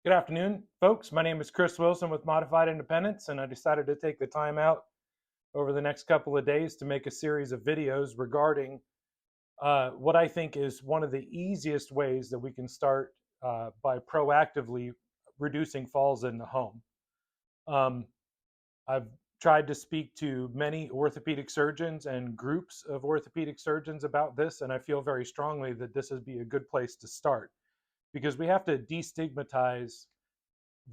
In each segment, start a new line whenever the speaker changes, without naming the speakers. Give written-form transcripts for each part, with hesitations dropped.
Good afternoon, folks. My name is Chris Wilson with Modified Independence, and I decided to take the time out over the next couple of days to make a series of videos regarding what I think is one of the easiest ways that we can start by proactively reducing falls in the home. Um, I've tried to speak to many orthopedic surgeons and groups of orthopedic surgeons about this, and I feel very strongly that this would be a good place to start because we have to destigmatize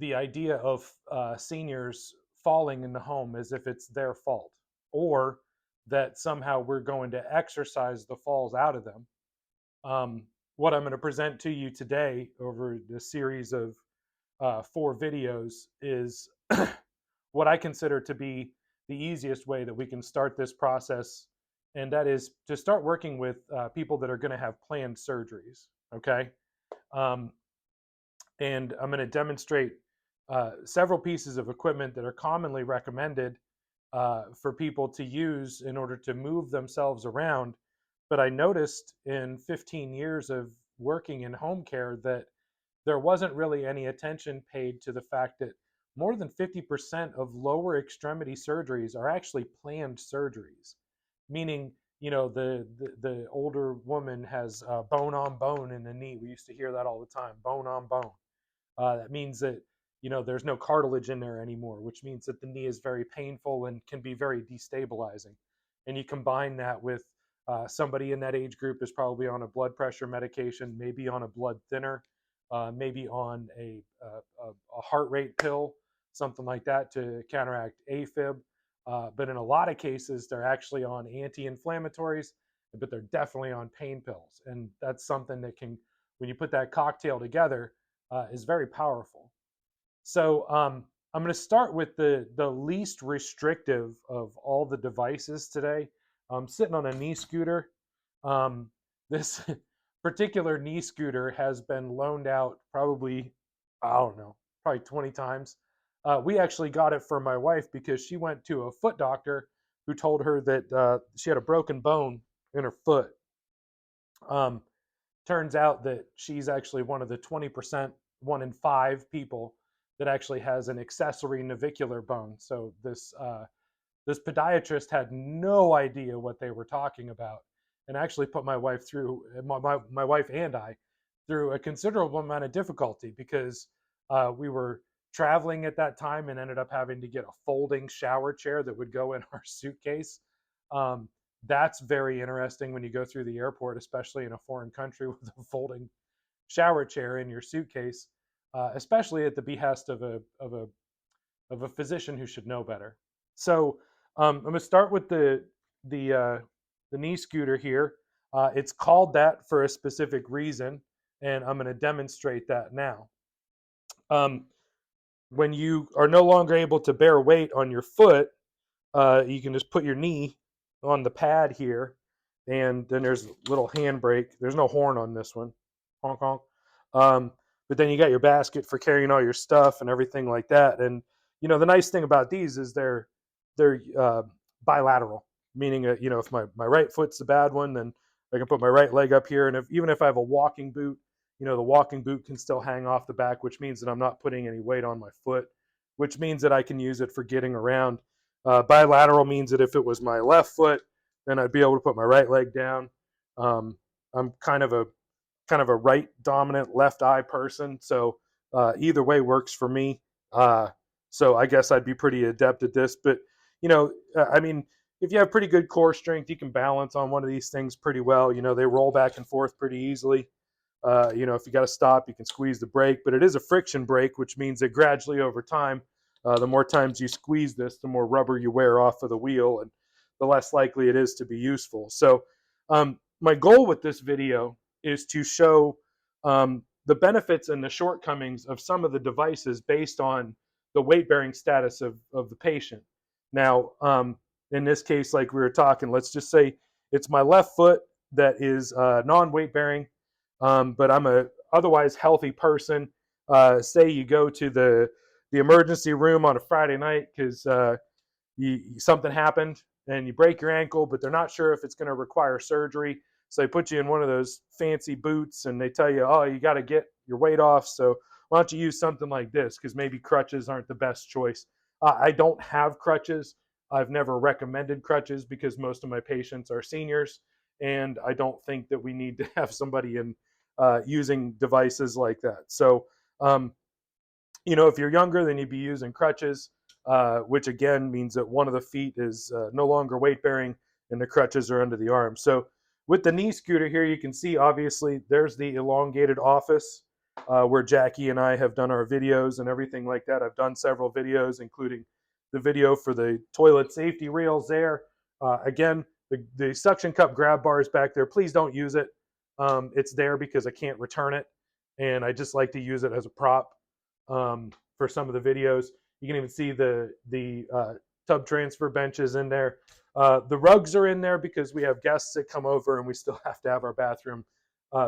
the idea of seniors falling in the home as if it's their fault, or that somehow we're going to exercise the falls out of them. What I'm going to present to you today over the series of 4 videos is what I consider to be the easiest way that we can start this process, and that is to start working with people that are going to have planned surgeries. Okay. Um, and I'm going to demonstrate several pieces of equipment that are commonly recommended for people to use in order to move themselves around. But I noticed in 15 years of working in home care that there wasn't really any attention paid to the fact that more than 50% of lower extremity surgeries are actually planned surgeries, meaning the older woman has bone on bone in the knee. We used to hear that all the time, bone on bone. That means that there's no cartilage in there anymore, which means that the knee is very painful and can be very destabilizing. And you combine that with somebody in that age group is probably on a blood pressure medication, maybe on a blood thinner, maybe on a heart rate pill, something like that to counteract AFib. But in a lot of cases, they're actually on anti-inflammatories, but they're definitely on pain pills. And that's something that can, when you put that cocktail together, is very powerful. So I'm going to start with the least restrictive of all the devices today. I'm sitting on a knee scooter. This particular knee scooter has been loaned out probably, I don't know, probably 20 times. We actually got it for my wife because she went to a foot doctor who told her that she had a broken bone in her foot. Um, Turns out that she's actually one of the 20%, 1 in 5 people that actually has an accessory navicular bone. So this podiatrist had no idea what they were talking about, and actually put my wife through my wife and I through a considerable amount of difficulty because we were traveling at that time and ended up having to get a folding shower chair that would go in our suitcase. Um, that's very interesting when you go through the airport, especially in a foreign country with a folding shower chair in your suitcase, especially at the behest of a physician who should know better. So I'm going to start with the uh, the knee scooter here. It's called that for a specific reason, and I'm going to demonstrate that now. Um, when you are no longer able to bear weight on your foot, you can just put your knee on the pad here, and then there's a little handbrake. There's no horn on this one, honk honk. But then you got your basket for carrying all your stuff and everything like that. And the nice thing about these is they're bilateral, meaning if my right foot's the bad one, then I can put my right leg up here, and even if I have a walking boot, the walking boot can still hang off the back, which means that I'm not putting any weight on my foot, which means that I can use it for getting around. Bilateral means that if it was my left foot, then I'd be able to put my right leg down. I'm kind of a right dominant left eye person, so either way works for me. So I guess I'd be pretty adept at this. But I mean, if you have pretty good core strength, you can balance on one of these things pretty well. They roll back and forth pretty easily. If you got to stop, you can squeeze the brake, but it is a friction brake, which means that gradually over time, the more times you squeeze this, the more rubber you wear off of the wheel, and the less likely it is to be useful. So my goal with this video is to show the benefits and the shortcomings of some of the devices based on the weight-bearing status of the patient. Now, in this case, like we were talking, let's just say it's my left foot that is non-weight-bearing, but I'm a otherwise healthy person. Say you go to the emergency room on a Friday night because something happened and you break your ankle, but they're not sure if it's going to require surgery. So they put you in one of those fancy boots and they tell you, oh, you got to get your weight off. So, why don't you use something like this? Because maybe crutches aren't the best choice. I don't have crutches. I've never recommended crutches because most of my patients are seniors, and I don't think that we need to have somebody in using devices like that. So, if you're younger, then you'd be using crutches, which again means that one of the feet is no longer weight bearing and the crutches are under the arm. So with the knee scooter here, you can see obviously there's the elongated office where Jackie and I have done our videos and everything like that. I've done several videos, including the video for the toilet safety rails there. Again, the suction cup grab bar is back there. Please don't use it. It's there because I can't return it, and I just like to use it as a prop for some of the videos. You can even see the tub transfer benches in there. The rugs are in there because we have guests that come over and we still have to have our bathroom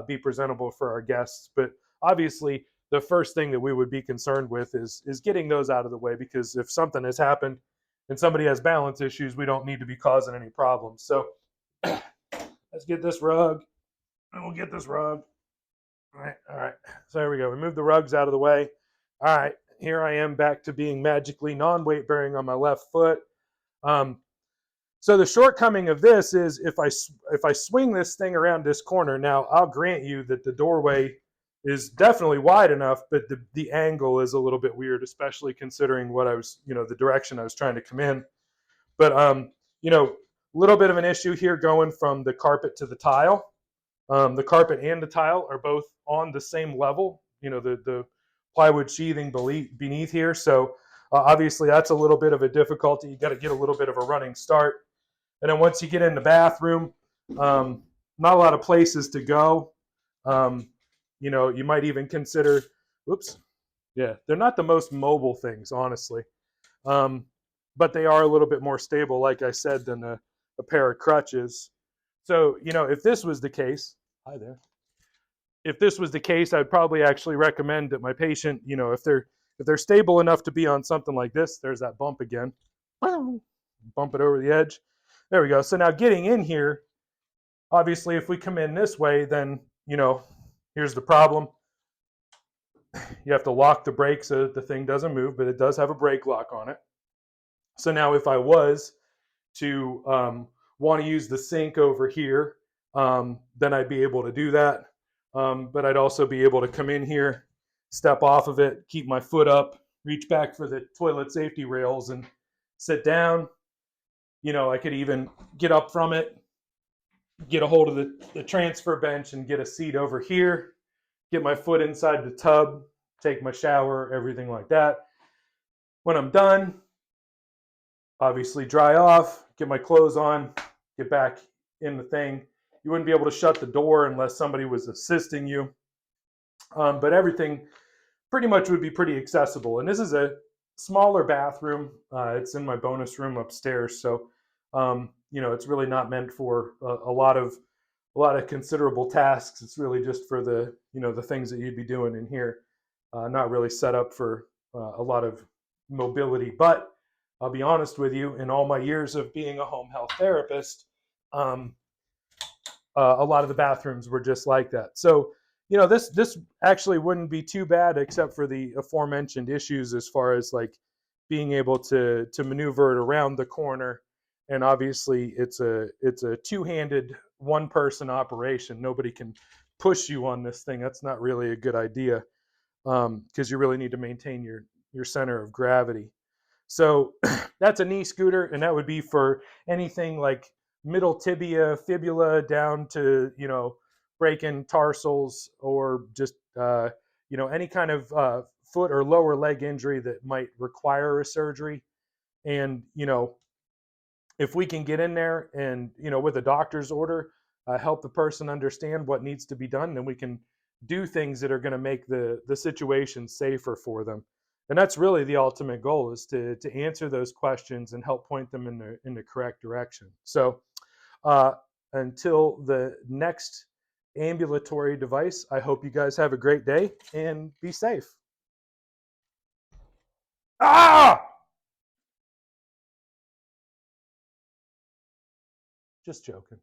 be presentable for our guests. But obviously, the first thing that we would be concerned with is getting those out of the way, because if something has happened and somebody has balance issues, we don't need to be causing any problems. So let's get this rug, and we'll get this rug. All right. So there we go. We moved the rugs out of the way. All right, here I am back to being magically non-weight bearing on my left foot. So the shortcoming of this is if I swing this thing around this corner, now I'll grant you that the doorway is definitely wide enough, but the angle is a little bit weird, especially considering what I was, the direction I was trying to come in. But a little bit of an issue here going from the carpet to the tile. The carpet and the tile are both on the same level. The plywood sheathing beneath here. So obviously that's a little bit of a difficulty. You got to get a little bit of a running start. And then once you get in the bathroom, not a lot of places to go. You might even consider, they're not the most mobile things, honestly. But they are a little bit more stable, like I said, than a pair of crutches. So, if this was the case, hi there. If this was the case, I'd probably actually recommend that my patient, if they're stable enough to be on something like this, there's that bump again. Bump it over the edge. There we go. So now getting in here, obviously if we come in this way, then, here's the problem. You have to lock the brake so that the thing doesn't move, but it does have a brake lock on it. So now if I was to want to use the sink over here, then I'd be able to do that. But I'd also be able to come in here, step off of it, keep my foot up, reach back for the toilet safety rails and sit down. I could even get up from it, get a hold of the transfer bench and get a seat over here, get my foot inside the tub, take my shower, everything like that. When I'm done, obviously dry off, get my clothes on, get back in the thing. You wouldn't be able to shut the door unless somebody was assisting you. But everything pretty much would be pretty accessible. And this is a smaller bathroom. It's in my bonus room upstairs. So, it's really not meant for a lot of considerable tasks. It's really just for the things that you'd be doing in here. Not really set up for a lot of mobility. But I'll be honest with you, in all my years of being a home health therapist, a lot of the bathrooms were just like that. So, this actually wouldn't be too bad, except for the aforementioned issues as far as like being able to maneuver it around the corner. And obviously, it's a two-handed, one-person operation. Nobody can push you on this thing. That's not really a good idea, because you really need to maintain your center of gravity. So that's a knee scooter, and that would be for anything like middle tibia, fibula down to, breaking tarsals, or just, any kind of foot or lower leg injury that might require a surgery. And, if we can get in there and, with a doctor's order, help the person understand what needs to be done, then we can do things that are going to make the situation safer for them. And that's really the ultimate goal, is to answer those questions and help point them in the correct direction. So until the next ambulatory device, I hope you guys have a great day and be safe. Just joking.